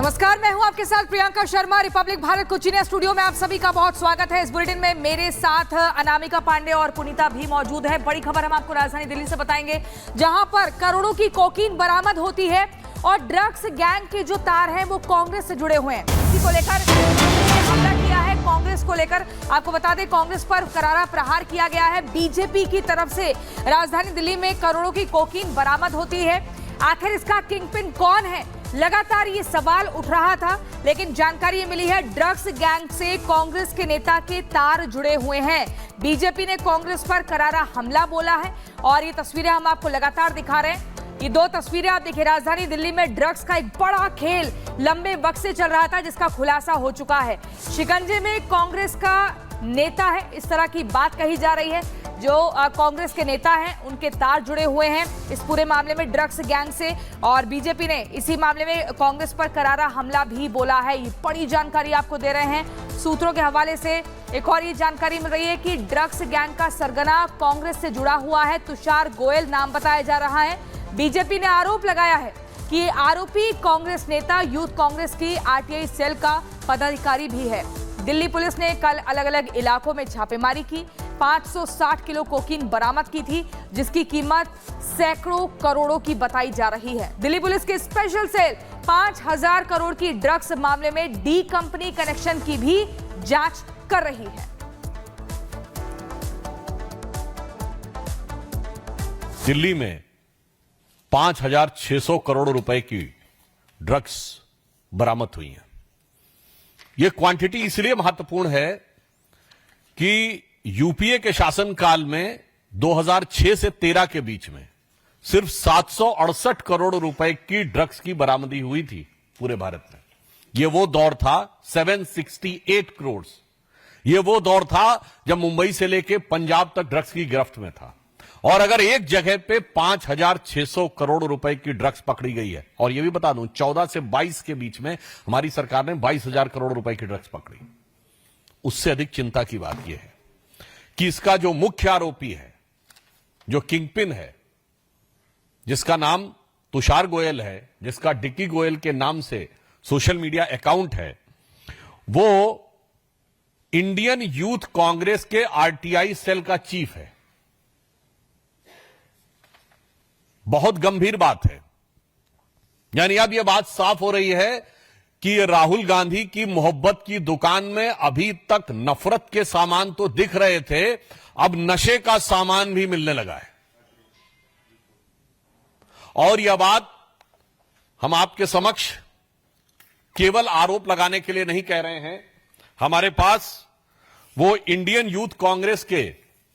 नमस्कार, मैं हूं आपके साथ प्रियंका शर्मा। रिपब्लिक भारत कोचिन स्टूडियो में आप सभी का बहुत स्वागत है। इस बुलेटिन में मेरे साथ अनामिका पांडे और पुनीता भी मौजूद है। बड़ी खबर हम आपको राजधानी दिल्ली से बताएंगे, जहां पर करोड़ों की कोकीन बरामद होती है और ड्रग्स गैंग के जो तार हैं वो कांग्रेस से जुड़े हुए हैं। इसी को लेकर हमला किया है कांग्रेस को लेकर। आपको बता दें, कांग्रेस पर करारा प्रहार किया गया है। बीजेपी की तरफ से राजधानी दिल्ली में करोड़ों की कोकीन बरामद होती है। आखिर इसका किंगपिन कौन है, लगातार ये सवाल उठ रहा था, लेकिन जानकारी ये मिली है ड्रग्स गैंग से कांग्रेस के नेता के तार जुड़े हुए हैं। बीजेपी ने कांग्रेस पर करारा हमला बोला है और ये तस्वीरें हम आपको लगातार दिखा रहे हैं। ये दो तस्वीरें आप देखिए, राजधानी दिल्ली में ड्रग्स का एक बड़ा खेल लंबे वक्त से चल रहा था, जिसका खुलासा हो चुका है। शिकंजे में कांग्रेस का नेता है, इस तरह की बात कही जा रही है। जो कांग्रेस के नेता हैं उनके तार जुड़े हुए हैं इस पूरे मामले में ड्रग्स गैंग से, और बीजेपी ने इसी मामले में कांग्रेस पर करारा हमला भी बोला है। ये बड़ी जानकारी आपको दे रहे हैं सूत्रों के हवाले से। एक और ये जानकारी मिल रही है कि ड्रग्स गैंग का सरगना कांग्रेस से जुड़ा हुआ है, तुषार गोयल नाम बताया जा रहा है। बीजेपी ने आरोप लगाया है कि आरोपी कांग्रेस नेता यूथ कांग्रेस की आरटीआई सेल का पदाधिकारी भी है। दिल्ली पुलिस ने कल अलग अलग इलाकों में छापेमारी की, 560 किलो कोकीन बरामद की थी, जिसकी कीमत सैकड़ों करोड़ों की बताई जा रही है। दिल्ली पुलिस की स्पेशल सेल 5000 करोड़ की ड्रग्स मामले में डी कंपनी कनेक्शन की भी जांच कर रही है। दिल्ली में 5600 करोड़ रुपए की ड्रग्स बरामद हुई हैं। यह क्वांटिटी इसलिए महत्वपूर्ण है कि यूपीए के शासनकाल में 2006 से 13 के बीच में सिर्फ 768 करोड़ रुपए की ड्रग्स की बरामदी हुई थी पूरे भारत में। यह वो दौर था 768 करोड़। यह वो दौर था जब मुंबई से लेकर पंजाब तक ड्रग्स की गिरफ्त में था। और अगर एक जगह पे 5600 करोड़ रुपए की ड्रग्स पकड़ी गई है, और यह भी बता दूं 14 से 22 के बीच में हमारी सरकार ने 22,000 करोड़ रुपए की ड्रग्स पकड़ी, उससे अधिक चिंता की बात यह है कि इसका जो मुख्य आरोपी है, जो किंगपिन है, जिसका नाम तुषार गोयल है, जिसका डिक्की गोयल के नाम से सोशल मीडिया अकाउंट है, वो इंडियन यूथ कांग्रेस के आरटीआई सेल का चीफ है। बहुत गंभीर बात है। यानी अब यह बात साफ हो रही है कि राहुल गांधी की मोहब्बत की दुकान में अभी तक नफरत के सामान तो दिख रहे थे, अब नशे का सामान भी मिलने लगा है। और यह बात हम आपके समक्ष केवल आरोप लगाने के लिए नहीं कह रहे हैं। हमारे पास वो इंडियन यूथ कांग्रेस के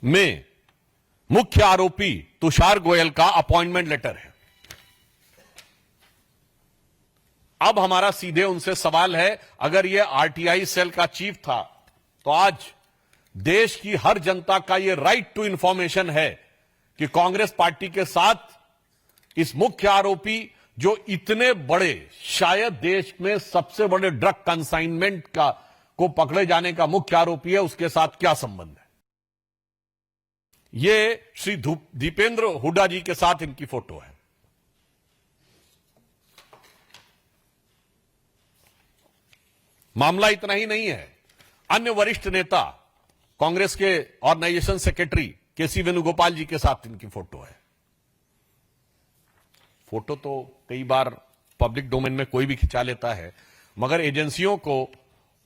में मुख्य आरोपी तुषार गोयल का अपॉइंटमेंट लेटर है। अब हमारा सीधे उनसे सवाल है, अगर यह आरटीआई सेल का चीफ था तो आज देश की हर जनता का यह राइट टू इंफॉर्मेशन है कि कांग्रेस पार्टी के साथ इस मुख्य आरोपी, जो इतने बड़े, शायद देश में सबसे बड़े ड्रग कंसाइनमेंट को पकड़े जाने का मुख्य आरोपी है, उसके साथ क्या संबंध है। यह श्री दीपेंद्र हुड्डा जी के साथ इनकी फोटो है। मामला इतना ही नहीं है, अन्य वरिष्ठ नेता कांग्रेस के ऑर्गेनाइजेशन सेक्रेटरी केसी वेणुगोपाल जी के साथ इनकी फोटो है। फोटो तो कई बार पब्लिक डोमेन में कोई भी खिंचा लेता है, मगर एजेंसियों को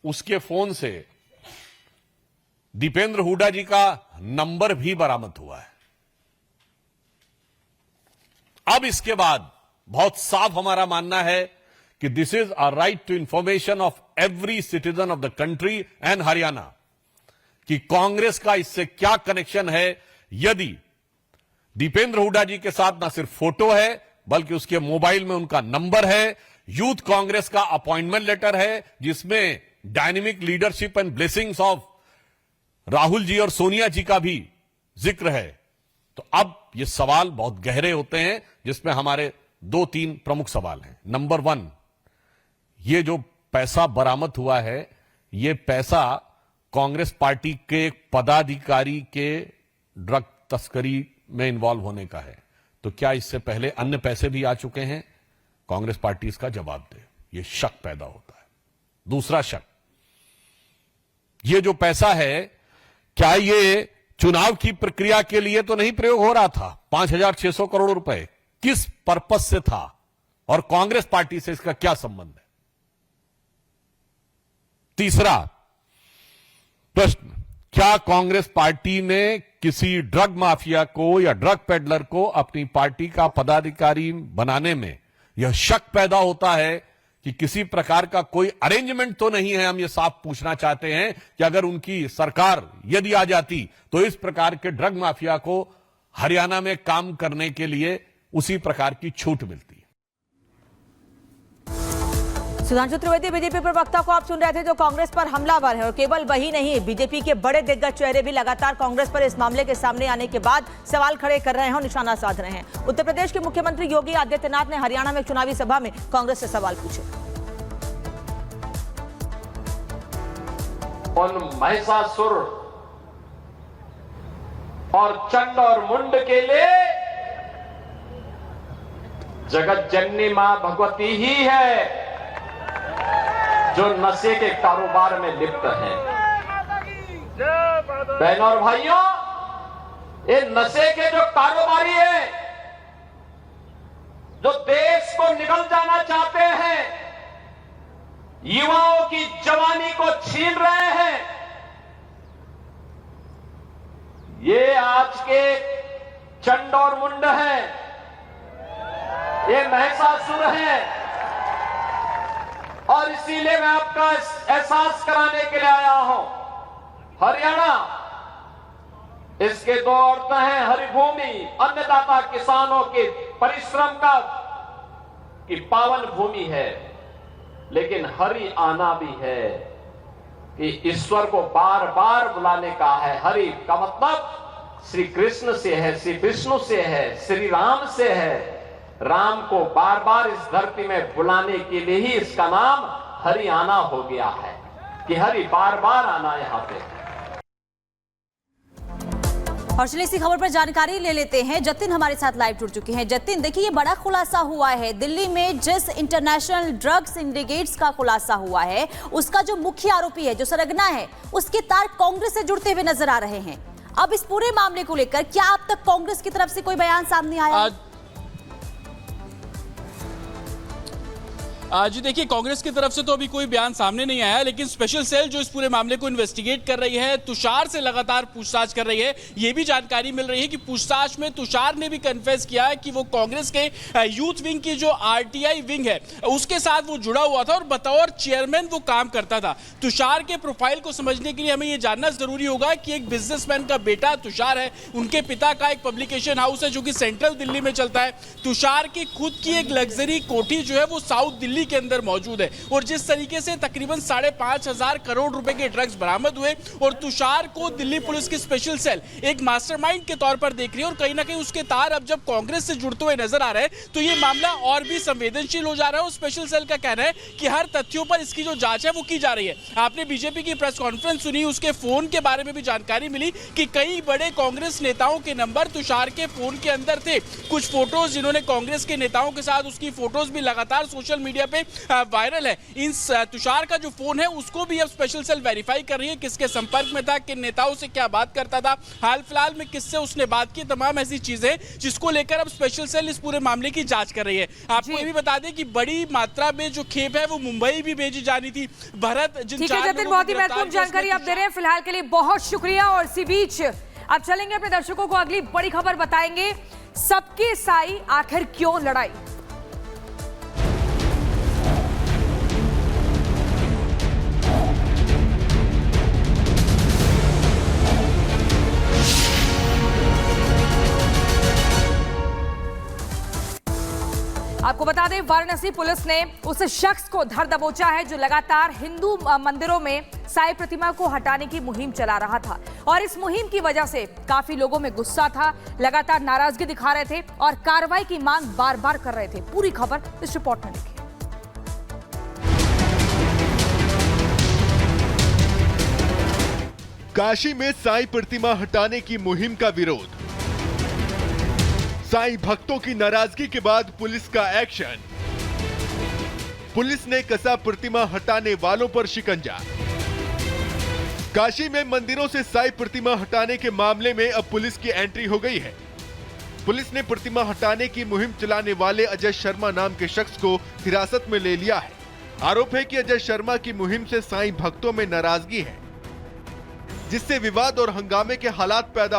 उसके फोन से दीपेंद्र हुड्डा जी का नंबर भी बरामद हुआ है। अब इसके बाद बहुत साफ हमारा मानना है कि this is a right to information of every citizen of the country and Haryana, कि कांग्रेस का इससे क्या कनेक्शन है। यदि दीपेंद्र हुड्डा जी के साथ ना सिर्फ फोटो है, बल्कि उसके मोबाइल में उनका नंबर है, यूथ कांग्रेस का अपॉइंटमेंट लेटर है, जिसमें dynamic leadership and blessings of Rahul ji और सोनिया जी का भी जिक्र है, तो अब ये सवाल बहुत गहरे होते हैं, जिसमें हमारे 2-3 प्रमुख सवाल हैं। नंबर 1, ये जो पैसा बरामद हुआ है, ये पैसा कांग्रेस पार्टी के एक पदाधिकारी के ड्रग तस्करी में इन्वॉल्व होने का है, तो क्या इससे पहले अन्य पैसे भी आ चुके हैं? कांग्रेस पार्टी इसका जवाब दे। यह शक पैदा होता है। दूसरा शक, यह जो पैसा है, क्या ये चुनाव की प्रक्रिया के लिए तो नहीं प्रयोग हो रहा था? 5,600 करोड़ रुपए किस पर्पस से था और कांग्रेस पार्टी से इसका क्या संबंध है? तीसरा प्रश्न, क्या कांग्रेस पार्टी ने किसी ड्रग माफिया को या ड्रग पेडलर को अपनी पार्टी का पदाधिकारी बनाने में यह शक पैदा होता है कि किसी प्रकार का कोई अरेंजमेंट तो नहीं है? हम ये साफ पूछना चाहते हैं कि अगर उनकी सरकार यदि आ जाती तो इस प्रकार के ड्रग माफिया को हरियाणा में काम करने के लिए उसी प्रकार की छूट मिलती है। सुधांशु त्रिवेदी बीजेपी प्रवक्ता को आप सुन रहे थे, जो कांग्रेस पर हमलावर है। और केवल वही नहीं, बीजेपी के बड़े दिग्गज चेहरे भी लगातार कांग्रेस पर इस मामले के सामने आने के बाद सवाल खड़े कर रहे हैं और निशाना साध रहे हैं। उत्तर प्रदेश के मुख्यमंत्री योगी आदित्यनाथ ने हरियाणा में चुनावी सभा में कांग्रेस से सवाल पूछे। उन महिषासुर और चंड और मुंड के लिए जगत जननी मां भगवती ही है जो नशे के कारोबार में लिप्त हैं। बहनों और भाइयों, ये नशे के जो कारोबारी हैं, जो देश को निगल जाना चाहते हैं, युवाओं की जवानी को छीन रहे हैं, ये आज के चंड और मुंड हैं, ये महिषासुर हैं। और इसीलिए मैं आपका एहसास कराने के लिए आया हूं। हरियाणा, इसके दो अर्थन हैं, हरिभूमि, अन्नदाता किसानों के परिश्रम का की पावन भूमि है, लेकिन हरि आना भी है कि ईश्वर को बार बार बुलाने का है। हरि का मतलब श्री कृष्ण से है, श्री विष्णु से है, श्री राम से है। राम को बार बार इस धरती में बुलाने के लिए ही इसका नाम हरि आना हो गया है, कि हरि बार बार आना यहां पे। और चलिए इसी खबर पर जानकारी ले लेते हैं। जतिन हमारे साथ लाइव जुड़ चुके हैं। जतिन, देखिए ये बड़ा खुलासा हुआ है दिल्ली में, जिस इंटरनेशनल ड्रग सिंडिकेट्स का खुलासा हुआ है, उसका जो मुख्य आरोपी है, जो सरगना है, उसके तार कांग्रेस से जुड़ते हुए नजर आ रहे हैं। अब इस पूरे मामले को लेकर क्या अब तक कांग्रेस की तरफ से कोई बयान सामने आया? जी देखिए, कांग्रेस की तरफ से तो अभी कोई बयान सामने नहीं आया, लेकिन स्पेशल सेल जो इस पूरे मामले को इन्वेस्टिगेट कर रही है, तुषार से लगातार पूछताछ कर रही है। ये भी जानकारी मिल रही है कि पूछताछ में तुषार ने भी कन्फेस किया है कि वो कांग्रेस के यूथ विंग की जो आरटीआई विंग है उसके साथ वो जुड़ा हुआ था और बतौर चेयरमैन वो काम करता था। तुषार के प्रोफाइल को समझने के लिए हमें ये जानना जरूरी होगा कि एक बिजनेसमैन का बेटा तुषार है, उनके पिता का एक पब्लिकेशन हाउस है जो कि सेंट्रल दिल्ली में चलता है। तुषार की खुद की एक लग्जरी कोठी जो है वो साउथ दिल्ली के अंदर मौजूद है। और जिस तरीके से तकरीबन 5,500 करोड़ रुपए के ड्रग्स बरामद हुए और तुषार को दिल्ली पुलिस की स्पेशल सेल एक मास्टरमाइंड के तौर पर देख रही है, और कहीं ना कहीं उसके तार अब जब कांग्रेस से जुड़ते हुए नजर आ रहे हैं तो ये मामला और भी संवेदनशील हो जा रहा है। और स्पेशल सेल का कहना है कि हर तथ्यों पर इसकी जो जांच है वो की जा रही है। आपने बीजेपी की प्रेस कॉन्फ्रेंस सुनी, उसके फोन के बारे में भी जानकारी मिली कि कई बड़े कांग्रेस नेताओं के नंबर तुषार के फोन के अंदर थे। कुछ फोटोज जिन्होंने कांग्रेस के नेताओं के साथ, उसकी फोटोज भी लगातार सोशल मीडिया पे वायरल है। इन तुषार का जो फोन है उसको भी अब स्पेशल सेल वेरीफाई कर रही है, किसके संपर्क में था, किन नेताओं से क्या बात करता था, हाल फिलहाल में किससे उसने बात की, तमाम ऐसी चीजें जिसको लेकर अब स्पेशल सेल इस पूरे मामले की जांच कर रही है। आपको ये भी बता दें कि बड़ी मात्रा में जो खेप है वो मुंबई भी भेजी जानी थी। भरत, जिन ठीक है जतिन, बहुत ही महत्वपूर्ण जानकारी आप दे रहे हैं, फिलहाल के लिए बहुत शुक्रिया। और इसी बीच अब चलेंगे अपने दर्शकों को अगली बड़ी खबर बताएंगे, सबके साई आखिर क्यों लड़ाई। आपको बता दें, वाराणसी पुलिस ने उस शख्स को धर दबोचा है जो लगातार हिंदू मंदिरों में साईं प्रतिमा को हटाने की मुहिम चला रहा था। और इस मुहिम की वजह से काफी लोगों में गुस्सा था, लगातार नाराजगी दिखा रहे थे और कार्रवाई की मांग बार बार कर रहे थे। पूरी खबर इस रिपोर्ट में देखिए। काशी में साईं प्रतिमा हटाने की मुहिम का विरोध। साईं भक्तों की नाराजगी के बाद पुलिस का एक्शन। पुलिस ने कसा प्रतिमा हटाने वालों पर शिकंजा। काशी में मंदिरों से साईं प्रतिमा हटाने के मामले में अब पुलिस की एंट्री हो गई है। पुलिस ने प्रतिमा हटाने की मुहिम चलाने वाले अजय शर्मा नाम के शख्स को हिरासत में ले लिया है। आरोप है कि अजय शर्मा की मुहिम से साईं भक्तों में नाराजगी है, जिससे विवाद और हंगामे के हालात पैदा